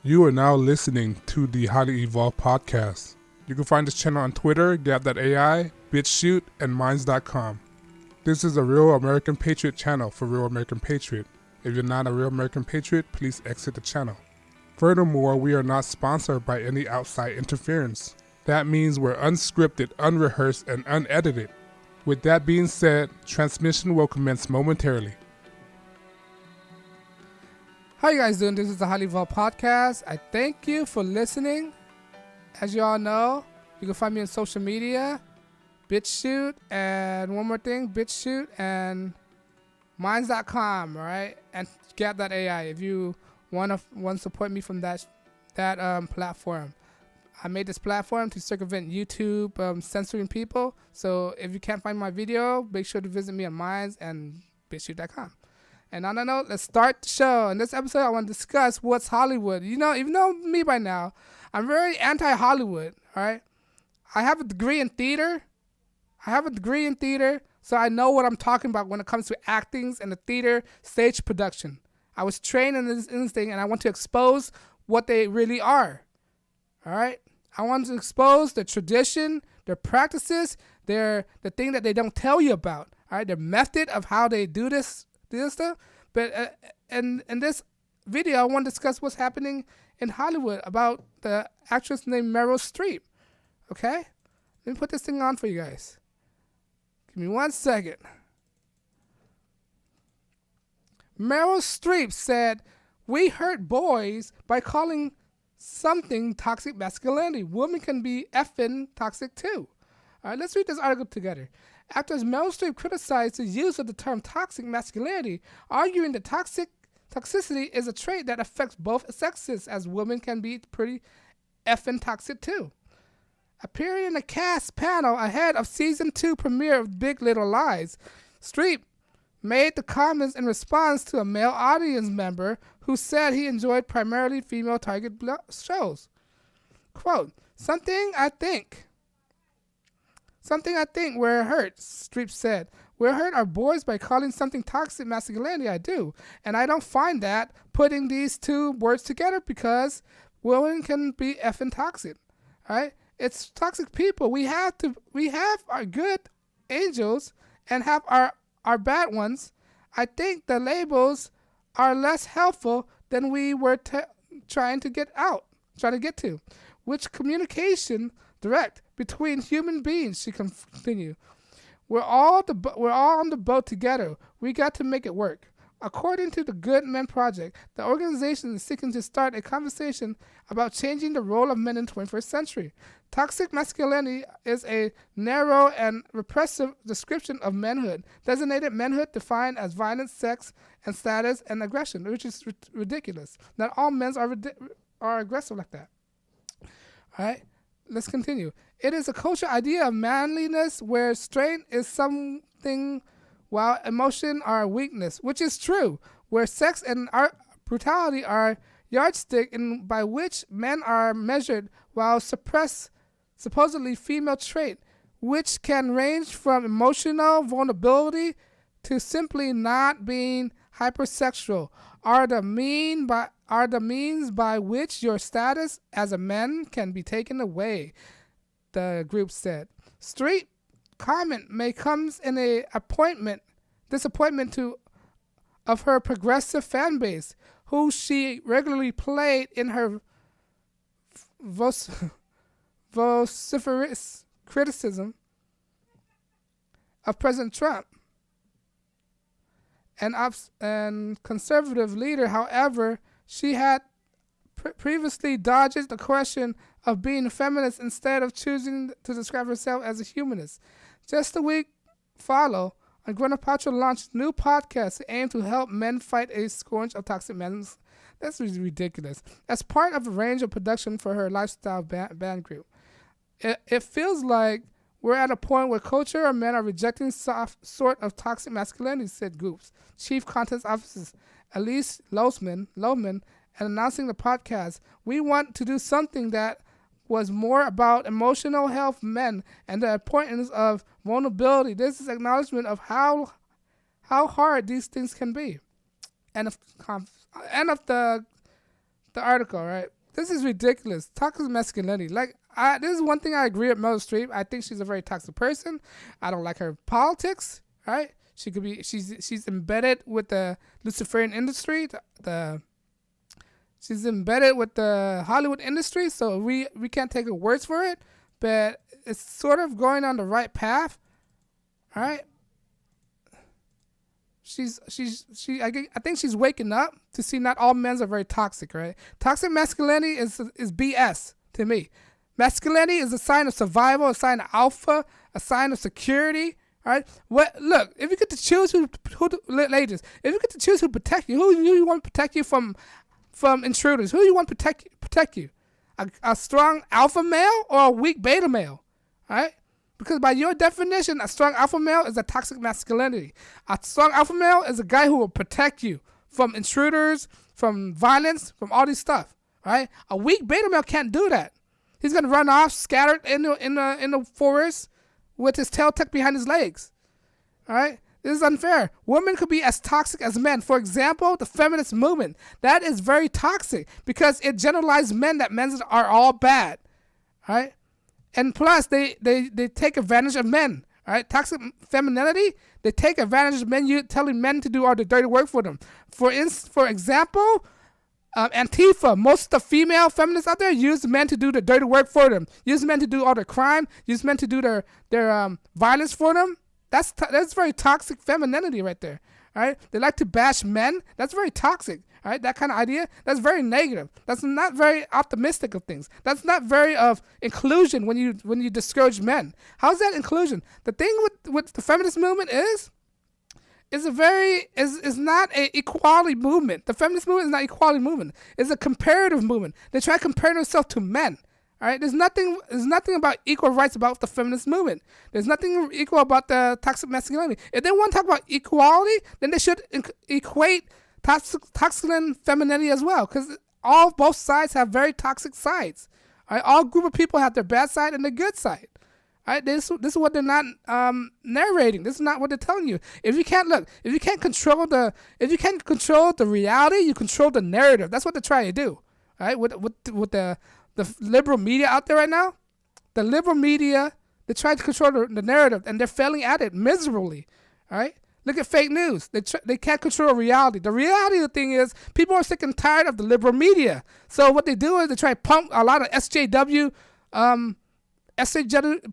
You are now listening to the Highly Evolved Podcast. You can find this channel on Twitter, Gab.ai, BitChute, and Minds.com. This is a Real American Patriot channel for Real American Patriot. If you're not a Real American Patriot, please exit the channel. Furthermore, we are not sponsored by any outside interference. That means we're unscripted, unrehearsed, and unedited. With that being said, transmission will commence momentarily. How you guys doing? This is the Highly Evolved Podcast. I thank you for listening. As you all know, you can find me on social media, BitChute, and one more thing, BitChute and Minds.com, all right? And Gab.ai if you want to support me from that platform. I made this platform to circumvent YouTube censoring people. So if you can't find my video, make sure to visit me on Minds and BitChute.com. And on that note, let's start the show. In this episode, I want to discuss what's Hollywood. You know, even know me by now, I'm very anti-Hollywood, all right? I have a degree in theater. So I know what I'm talking about when it comes to actings and the theater stage production. I was trained in this thing, and I want to expose what they really are, all right? I want to expose the tradition, their practices, the thing that they don't tell you about, all right? Their method of how they do this stuff. But in this video, I want to discuss what's happening in Hollywood about the actress named Meryl Streep. Okay? Let me put this thing on for you guys. Give me 1 second. Meryl Streep said, "We hurt boys by calling something toxic masculinity. Women can be effing toxic too." All right, let's read this article together. Actress Meryl Streep criticized the use of the term toxic masculinity, arguing that toxicity is a trait that affects both sexes, as women can be pretty effing toxic too. Appearing in a cast panel ahead of season 2 premiere of Big Little Lies, Streep made the comments in response to a male audience member who said he enjoyed primarily female target shows. Quote, Something I think we're hurt," Streep said. "We're hurt our boys by calling something toxic masculinity. I do. And I don't find that putting these two words together because women can be effing toxic. All right? It's toxic people. We have our good angels and have our bad ones. I think the labels are less helpful than we were trying to get to. Which communication direct between human beings," she continued. We're all on the boat together. We got to make it work. According to the Good Men Project, the organization is seeking to start a conversation about changing the role of men in the 21st century. Toxic masculinity is a narrow and repressive description of manhood, designated manhood defined as violence, sex, and status, and aggression, which is ridiculous. Not all men are aggressive like that. All right? Let's continue. It is a cultural idea of manliness where strength is something while emotion are weakness, which is true, where sex and brutality are yardstick by which men are measured, while supposedly female trait, which can range from emotional vulnerability to simply not being hypersexual, are the means by which your status as a man can be taken away, the group said. Street comment may comes in disappointment of her progressive fan base, who she regularly played in her vociferous criticism of President Trump and conservative leader. However, she had previously dodged the question of being a feminist instead of choosing to describe herself as a humanist. Just a week follow, Gwyneth Paltrow launched a new podcast to aim to help men fight a scourge of toxic men. That's ridiculous. As part of a range of production for her lifestyle band group. It feels like we're at a point where culture and men are rejecting sort of toxic masculinity, said Goop's chief content officer Elise Lohman, and announcing the podcast. We want to do something that was more about emotional health men and the importance of vulnerability. This is acknowledgement of how hard these things can be, and of the the article, right? This is ridiculous. Toxic masculinity. Like, this is one thing I agree with Meryl Streep. I think she's a very toxic person. I don't like her politics, right? She could be. She's embedded with the Luciferian industry. She's embedded with the Hollywood industry. So we can't take her words for it. But it's sort of going on the right path, all right? I think she's waking up to see not all men are very toxic, right? Toxic masculinity is BS to me. Masculinity is a sign of survival, a sign of alpha, a sign of security, all right? Look, if you get to choose ladies, if you get to choose who protect you, who you want to protect you from intruders, who you want to protect you? A strong alpha male or a weak beta male, all right? Because by your definition, a strong alpha male is a toxic masculinity. A strong alpha male is a guy who will protect you from intruders, from violence, from all this stuff, right? A weak beta male can't do that. He's gonna run off, scattered in the forest, with his tail tucked behind his legs, all right? This is unfair. Women could be as toxic as men. For example, the feminist movement. That is very toxic because it generalizes men that men are all bad, all right? And plus, they take advantage of men, all right? Toxic femininity, they take advantage of men, telling men to do all the dirty work for them. For example, Antifa, most of the female feminists out there use men to do the dirty work for them. Use men to do all the crime. Use men to do their violence for them. That's very toxic femininity right there, all right? They like to bash men. That's very toxic, all right? That kind of idea, that's very negative. That's not very optimistic of things. That's not very of inclusion when you discourage men. How's that inclusion? The thing with the feminist movement is not a equality movement. The feminist movement is not an equality movement. It's a comparative movement. They try to compare themselves to men. All right, there's nothing about equal rights about the feminist movement. There's nothing equal about the toxic masculinity. If they want to talk about equality, then they should equate toxic femininity as well, because both sides have very toxic sides. All right, all group of people have their bad side and their good side. All right, this is what they're not narrating. This is not what they're telling you. If you can't control the reality, you control the narrative. That's what they're trying to do. All right, with the liberal media out there right now, the liberal media, they try to control the narrative, and they're failing at it miserably. All right, look at fake news. They can't control reality. The reality of the thing is, people are sick and tired of the liberal media. So what they do is they try to pump a lot of SJW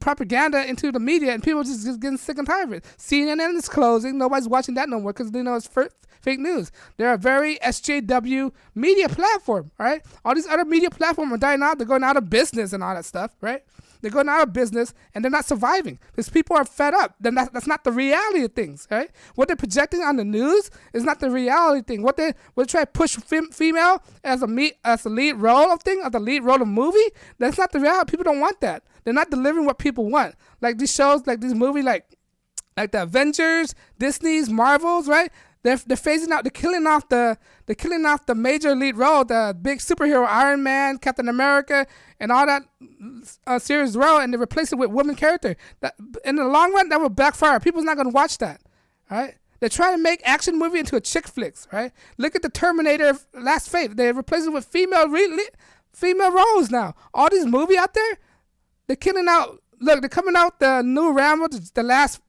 propaganda into the media, and people just getting sick and tired of it. CNN is closing. Nobody's watching that no more because they know it's fake news. They're a very SJW media platform, right? All these other media platforms are dying out. They're going out of business and all that stuff, right? They're going out of business, and they're not surviving because people are fed up. Then that's not the reality of things, right? What they're projecting on the news is not the reality thing. What they try to push female as a lead role of thing, as the lead role of movie, that's not the reality. People don't want that. They're not delivering what people want. Like these shows, like these movies, like the Avengers, Disney's, Marvels, right? They're phasing out. They're killing off the major lead role, the big superhero Iron Man, Captain America, and all that series role, and they replace it with women character. That, in the long run, that will backfire. People's not going to watch that, right? They're trying to make action movie into a chick flicks, right? Look at the Terminator Last Faith. They replace it with female roles now. All these movies out there, they're killing out. Look, they're coming out the new Rambo, the Last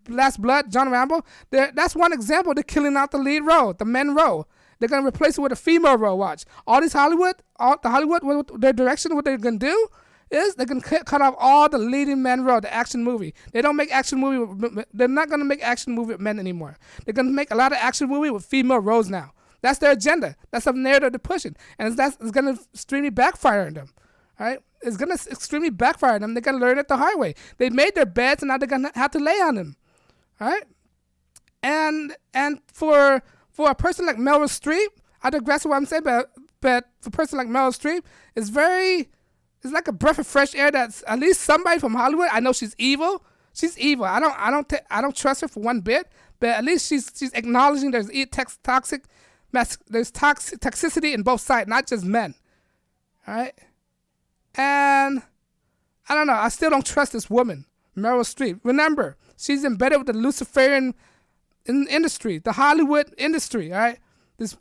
Blood, John Rambo. That's one example. They're killing out the lead role, the men role. They're gonna replace it with a female role. Watch all these Hollywood, their direction. What they're gonna do is they're gonna cut off all the leading men role, the action movie. They don't make action movie. They're not gonna make action movie with men anymore. They're gonna make a lot of action movie with female roles now. That's their agenda. That's the narrative they're pushing, and it's gonna extremely backfire on them. All right. It's going to extremely backfire on them. They're going to learn it the hard way. They made their beds, and now they're going to have to lay on them. All right? And for a person like Meryl Streep, I digress with what I'm saying, but for a person like Meryl Streep, it's like a breath of fresh air that's at least somebody from Hollywood. I know she's evil. She's evil. I don't trust her for one bit, but at least she's acknowledging there's toxicity in both sides, not just men. All right? And I don't know. I still don't trust this woman, Meryl Streep. Remember, she's embedded with the Luciferian industry, the Hollywood industry. All right, these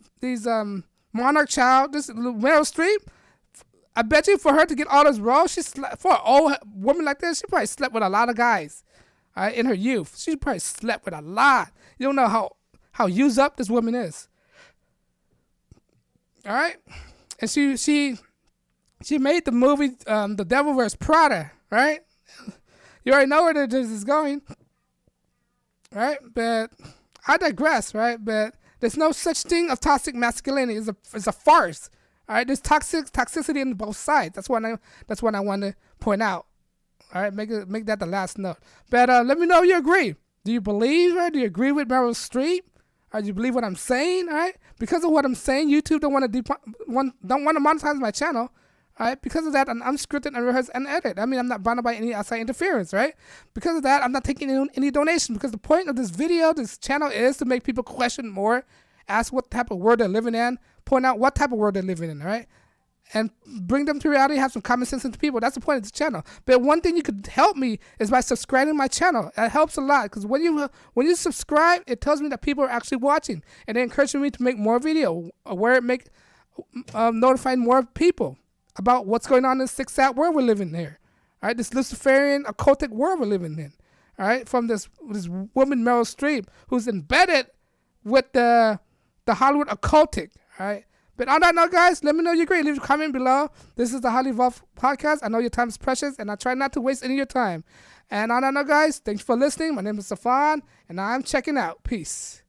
monarch child, this Meryl Streep, I bet you for her to get all those roles, for an old woman like this, she probably slept with a lot of guys in her youth. She probably slept with a lot. You don't know how used up this woman is. All right? And she made the movie The Devil Wears Prada, right? You already know where this is going, right? But I digress, right? But there's no such thing of toxic masculinity. It's a farce. All right, there's toxicity on both sides. That's what I want to point out. All right, make that the last note. But let me know if you agree. Do you believe her? Do you agree with Meryl Streep? Or do you believe what I'm saying? All right, because of what I'm saying, YouTube don't want to monetize my channel. All right, because of that, I'm unscripted and rehearse and edit. I mean, I'm not bound by any outside interference, right? Because of that, I'm not taking any donation. Because the point of this video, this channel, is to make people question more, ask what type of world they're living in, point out what type of world they're living in, right? And bring them to reality, have some common sense into people. That's the point of this channel. But one thing you could help me is by subscribing to my channel. It helps a lot, because when you subscribe, it tells me that people are actually watching, and it encourages me to make more video, where it notifying more people about what's going on in this sick, sad world we're living here. All right, this Luciferian, occultic world we're living in. All right, from this woman, Meryl Streep, who's embedded with the Hollywood occultic. All right. But on that note, guys, let me know you agree. Leave a comment below. This is the Highly Evolved Podcast. I know your time is precious, and I try not to waste any of your time. And on that note, guys, thanks for listening. My name is Safan, and I'm checking out. Peace.